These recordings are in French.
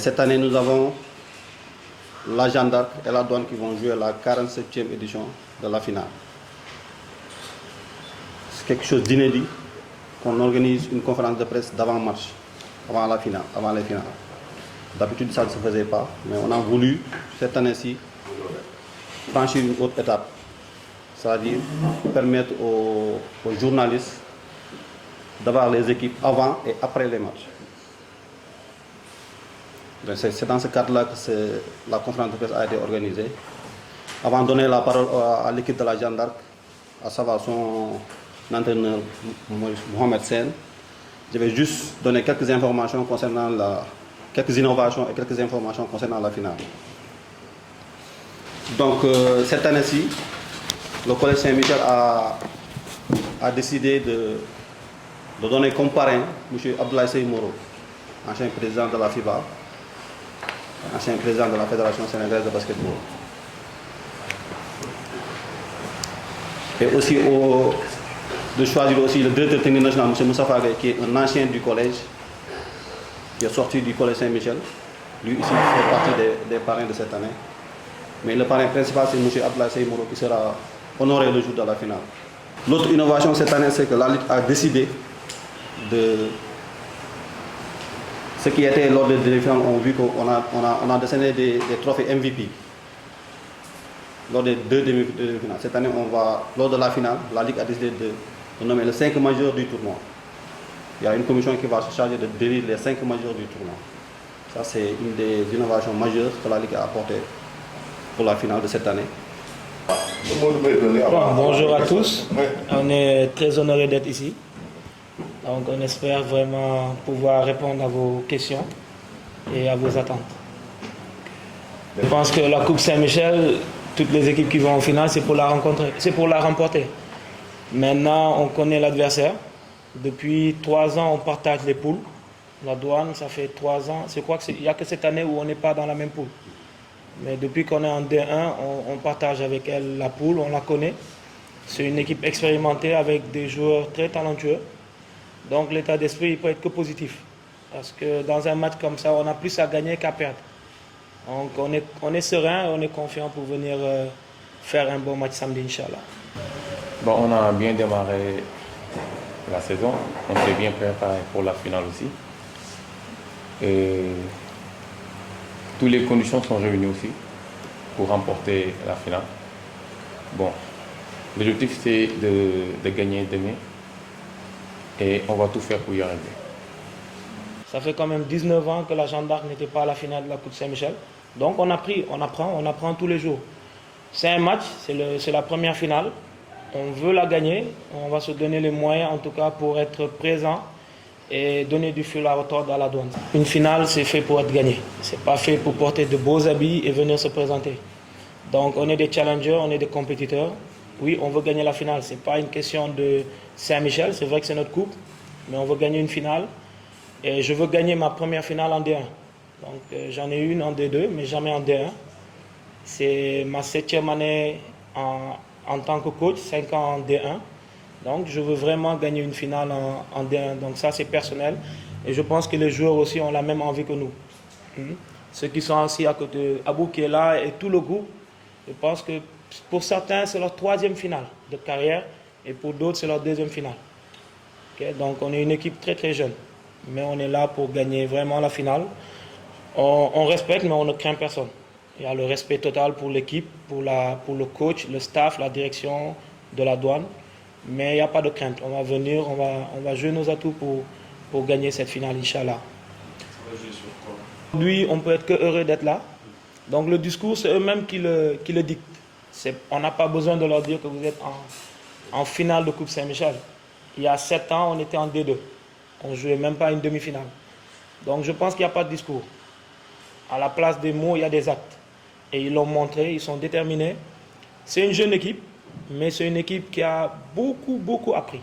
Cette année, nous avons la Jeanne d'Arc et la Douane qui vont jouer la 47e édition de la finale. C'est quelque chose d'inédit qu'on organise une conférence de presse d'avant-match, avant la finale, avant les finales. D'habitude, ça ne se faisait pas, mais on a voulu, cette année-ci, franchir une autre étape. C'est-à-dire permettre aux journalistes d'avoir les équipes avant et après les matchs. C'est dans ce cadre-là que la conférence de presse a été organisée. Avant de donner la parole à l'équipe de la Jeanne d'Arc, à savoir son entraîneur Mohamed Sen, je vais juste donner quelques informations concernant quelques innovations et quelques informations concernant la finale. Donc cette année-ci, le Collège Saint-Michel a décidé de donner comme parrain M. Abdoulaye Seymouro, ancien président de la FIBA, ancien président de la Fédération sénégalaise de basketball. Et aussi de choisir aussi le directeur technique national, M. Moussa Fagay, qui est un ancien du collège, qui est sorti du Collège Saint-Michel. Lui ici fait partie des parrains de cette année. Mais le parrain principal, c'est M. Abdoulaye Seymouro, qui sera honoré le jour de la finale. L'autre innovation cette année, c'est que la Ligue a décidé de... Ce qui était lors des demi-finales, on a vu qu'on a décerné des trophées MVP lors des deux demi-finales. Cette année, lors de la finale, la Ligue a décidé de nommer les 5 majeurs du tournoi. Il y a une commission qui va se charger de délire les 5 majeurs du tournoi. Ça, c'est une des innovations majeures que la Ligue a apportées pour la finale de cette année. Bonjour à tous, on est très honoré d'être ici. Donc on espère vraiment pouvoir répondre à vos questions et à vos attentes. Je pense que la Coupe Saint-Michel, toutes les équipes qui vont en finale, c'est pour la rencontrer, c'est pour la remporter. Maintenant, on connaît l'adversaire. Depuis 3 ans, on partage les poules. La Douane, ça fait 3 ans. Je crois qu'il n'y a que cette année où on n'est pas dans la même poule. Mais depuis qu'on est en D1, on partage avec elle la poule, on la connaît. C'est une équipe expérimentée avec des joueurs très talentueux. Donc l'état d'esprit peut être que positif. Parce que dans un match comme ça, on a plus à gagner qu'à perdre. Donc on est serein et on est confiant pour venir faire un bon match samedi, Inch'Allah. Bon, on a bien démarré la saison. On s'est bien préparé pour la finale aussi. Et toutes les conditions sont réunies aussi pour remporter la finale. Bon, l'objectif c'est de gagner demain et on va tout faire pour y arriver. Ça fait quand même 19 ans que la Jeanne d'Arc n'était pas à la finale de la Coupe Saint-Michel. Donc on apprend tous les jours. C'est un match, c'est la première finale. On veut la gagner, on va se donner les moyens en tout cas pour être présent et donner du fil à retordre à la Douane. Une finale, c'est fait pour être gagné. C'est pas fait pour porter de beaux habits et venir se présenter. Donc on est des challengers, on est des compétiteurs. Oui, on veut gagner la finale. C'est pas une question de Saint-Michel, c'est vrai que c'est notre coupe, mais on veut gagner une finale. Et je veux gagner ma première finale en D1. Donc j'en ai une en D2, mais jamais en D1. C'est ma 7e année en tant que coach, 5 ans en D1. Donc je veux vraiment gagner une finale en D1. Donc ça c'est personnel. Et je pense que les joueurs aussi ont la même envie que nous. Ceux qui sont assis à côté, Abou qui est là et tout le groupe, je pense que pour certains c'est leur 3e finale de carrière et pour d'autres c'est leur 2e finale. Okay? Donc on est une équipe très très jeune. Mais on est là pour gagner vraiment la finale. On respecte mais on ne craint personne. Il y a le respect total pour l'équipe, pour le coach, le staff, la direction de la Douane. Mais il n'y a pas de crainte. On va venir, on va jouer nos atouts pour gagner cette finale, Inch'Allah. Aujourd'hui, on peut être que heureux d'être là. Donc le discours, c'est eux-mêmes qui le dictent. On n'a pas besoin de leur dire que vous êtes en finale de Coupe Saint-Michel. Il y a 7 ans, on était en D2. On ne jouait même pas une demi-finale. Donc je pense qu'il n'y a pas de discours. À la place des mots, il y a des actes. Et ils l'ont montré, ils sont déterminés. C'est une jeune équipe, mais c'est une équipe qui a beaucoup appris.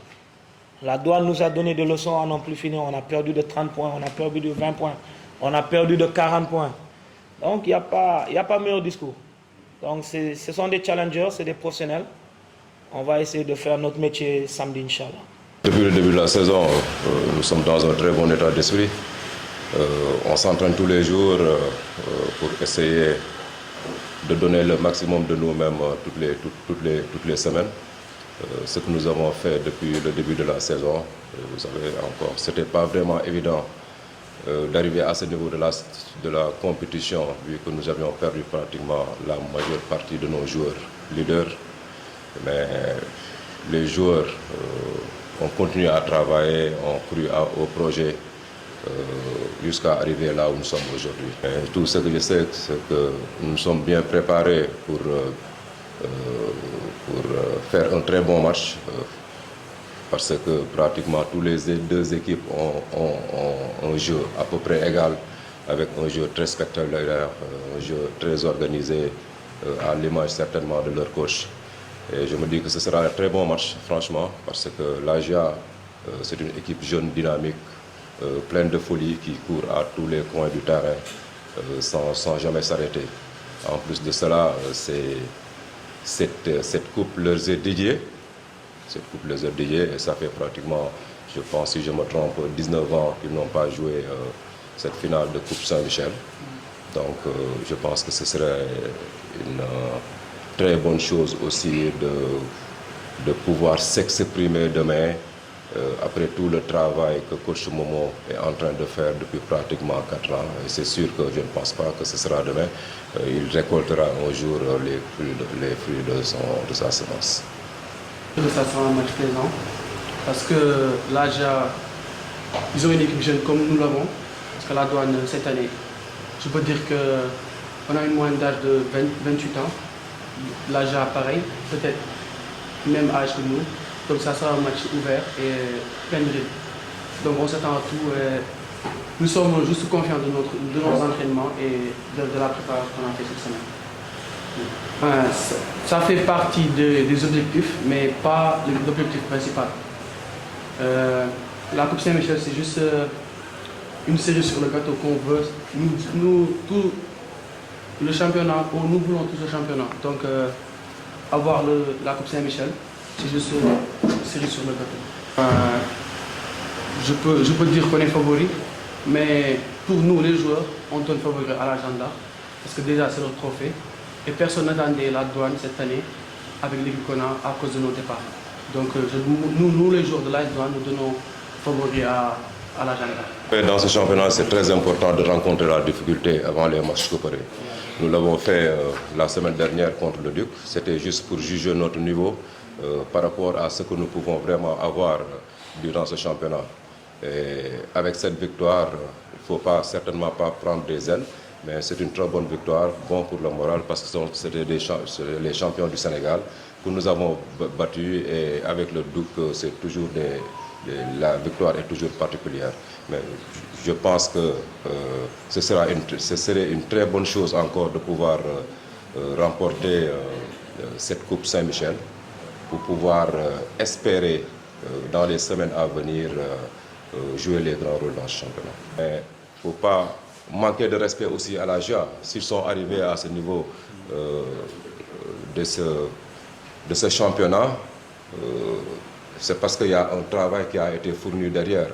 La Douane nous a donné des leçons à n'en plus finir. On a perdu de 30 points, on a perdu de 20 points, on a perdu de 40 points. Donc il n'y a pas meilleur discours. Donc ce sont des challengers, c'est des professionnels. On va essayer de faire notre métier samedi, Inch'Allah. Depuis le début de la saison, nous sommes dans un très bon état d'esprit. On s'entraîne tous les jours pour essayer de donner le maximum de nous-mêmes toutes les semaines. Ce que nous avons fait depuis le début de la saison, vous savez encore, ce n'était pas vraiment évident d'arriver à ce niveau de la compétition, vu que nous avions perdu pratiquement la majeure partie de nos joueurs leaders. Mais les joueurs ont continué à travailler, ont cru au projet jusqu'à arriver là où nous sommes aujourd'hui. Tout ce que je sais, c'est que nous sommes bien préparés pour faire un très bon match, parce que pratiquement tous les deux équipes ont un jeu à peu près égal, avec un jeu très spectaculaire, un jeu très organisé, à l'image certainement de leur coach. Et je me dis que ce sera un très bon match, franchement, parce que l'AGIA, c'est une équipe jeune, dynamique, pleine de folie, qui court à tous les coins du terrain sans jamais s'arrêter. En plus de cela, cette coupe leur est dédiée. Cette coupe leur est dédiée et ça fait pratiquement, je pense, si je me trompe, 19 ans qu'ils n'ont pas joué cette finale de Coupe Saint-Michel. Donc je pense que ce serait une très bonne chose aussi de pouvoir s'exprimer demain après tout le travail que coach Momo est en train de faire depuis pratiquement 4 ans. Et c'est sûr que je ne pense pas que ce sera demain. Il récoltera un jour les fruits de sa semence. Ça sera un match plaisant parce que l'AGIA, ils ont une équipe jeune comme nous l'avons. Parce que la Douane, cette année, je peux dire qu'on a une moyenne d'âge de 28 ans. L'AGIA, pareil, peut-être même âge que nous. Donc ça sera un match ouvert et plein de rythme. Donc on s'attend à tout. Nous sommes juste confiants de nos entraînements et de la préparation qu'on a fait cette semaine. Ça fait partie des objectifs, mais pas l'objectif principal. La Coupe Saint-Michel, c'est juste une série sur le gâteau qu'on veut. Nous, tout le championnat, nous voulons tous le championnat. Donc avoir la Coupe Saint-Michel, c'est juste une série sur le gâteau. Je peux dire qu'on est favori, mais pour nous, les joueurs, on donne favori à l'agenda, parce que déjà c'est notre trophée. Et personne n'attendait la Douane cette année avec l'équipe qu'on a à cause de nos départs. Donc nous les joueurs de la Douane, nous donnons favori à l'agenda. Dans ce championnat, c'est très important de rencontrer la difficulté avant les matchs couperés. Nous l'avons fait la semaine dernière contre le Duc. C'était juste pour juger notre niveau par rapport à ce que nous pouvons vraiment avoir durant ce championnat. Et avec cette victoire, il ne faut certainement pas prendre des ailes. Mais c'est une très bonne victoire, bon pour le moral, parce que c'était les champions du Sénégal que nous avons battus. Et avec le Duc, c'est toujours la victoire est toujours particulière. Mais je pense que ce serait une très bonne chose encore de pouvoir remporter cette Coupe Saint-Michel pour pouvoir espérer dans les semaines à venir jouer les grands rôles dans ce championnat. Mais il ne faut pas manquer de respect aussi à l'AGIA. S'ils sont arrivés à ce niveau de ce championnat, c'est parce qu'il y a un travail qui a été fourni derrière,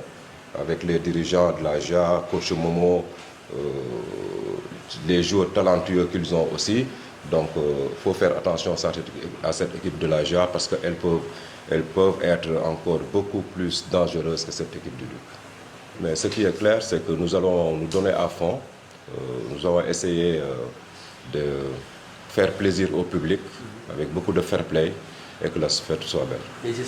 avec les dirigeants de l'AGIA, coach Momo, les joueurs talentueux qu'ils ont aussi. Donc il faut faire attention à cette équipe de l'AGIA, parce qu'elles peuvent être encore beaucoup plus dangereuses que cette équipe du Duc. Mais ce qui est clair, c'est que nous allons nous donner à fond. Nous allons essayer de faire plaisir au public avec beaucoup de fair play et que la fête soit belle.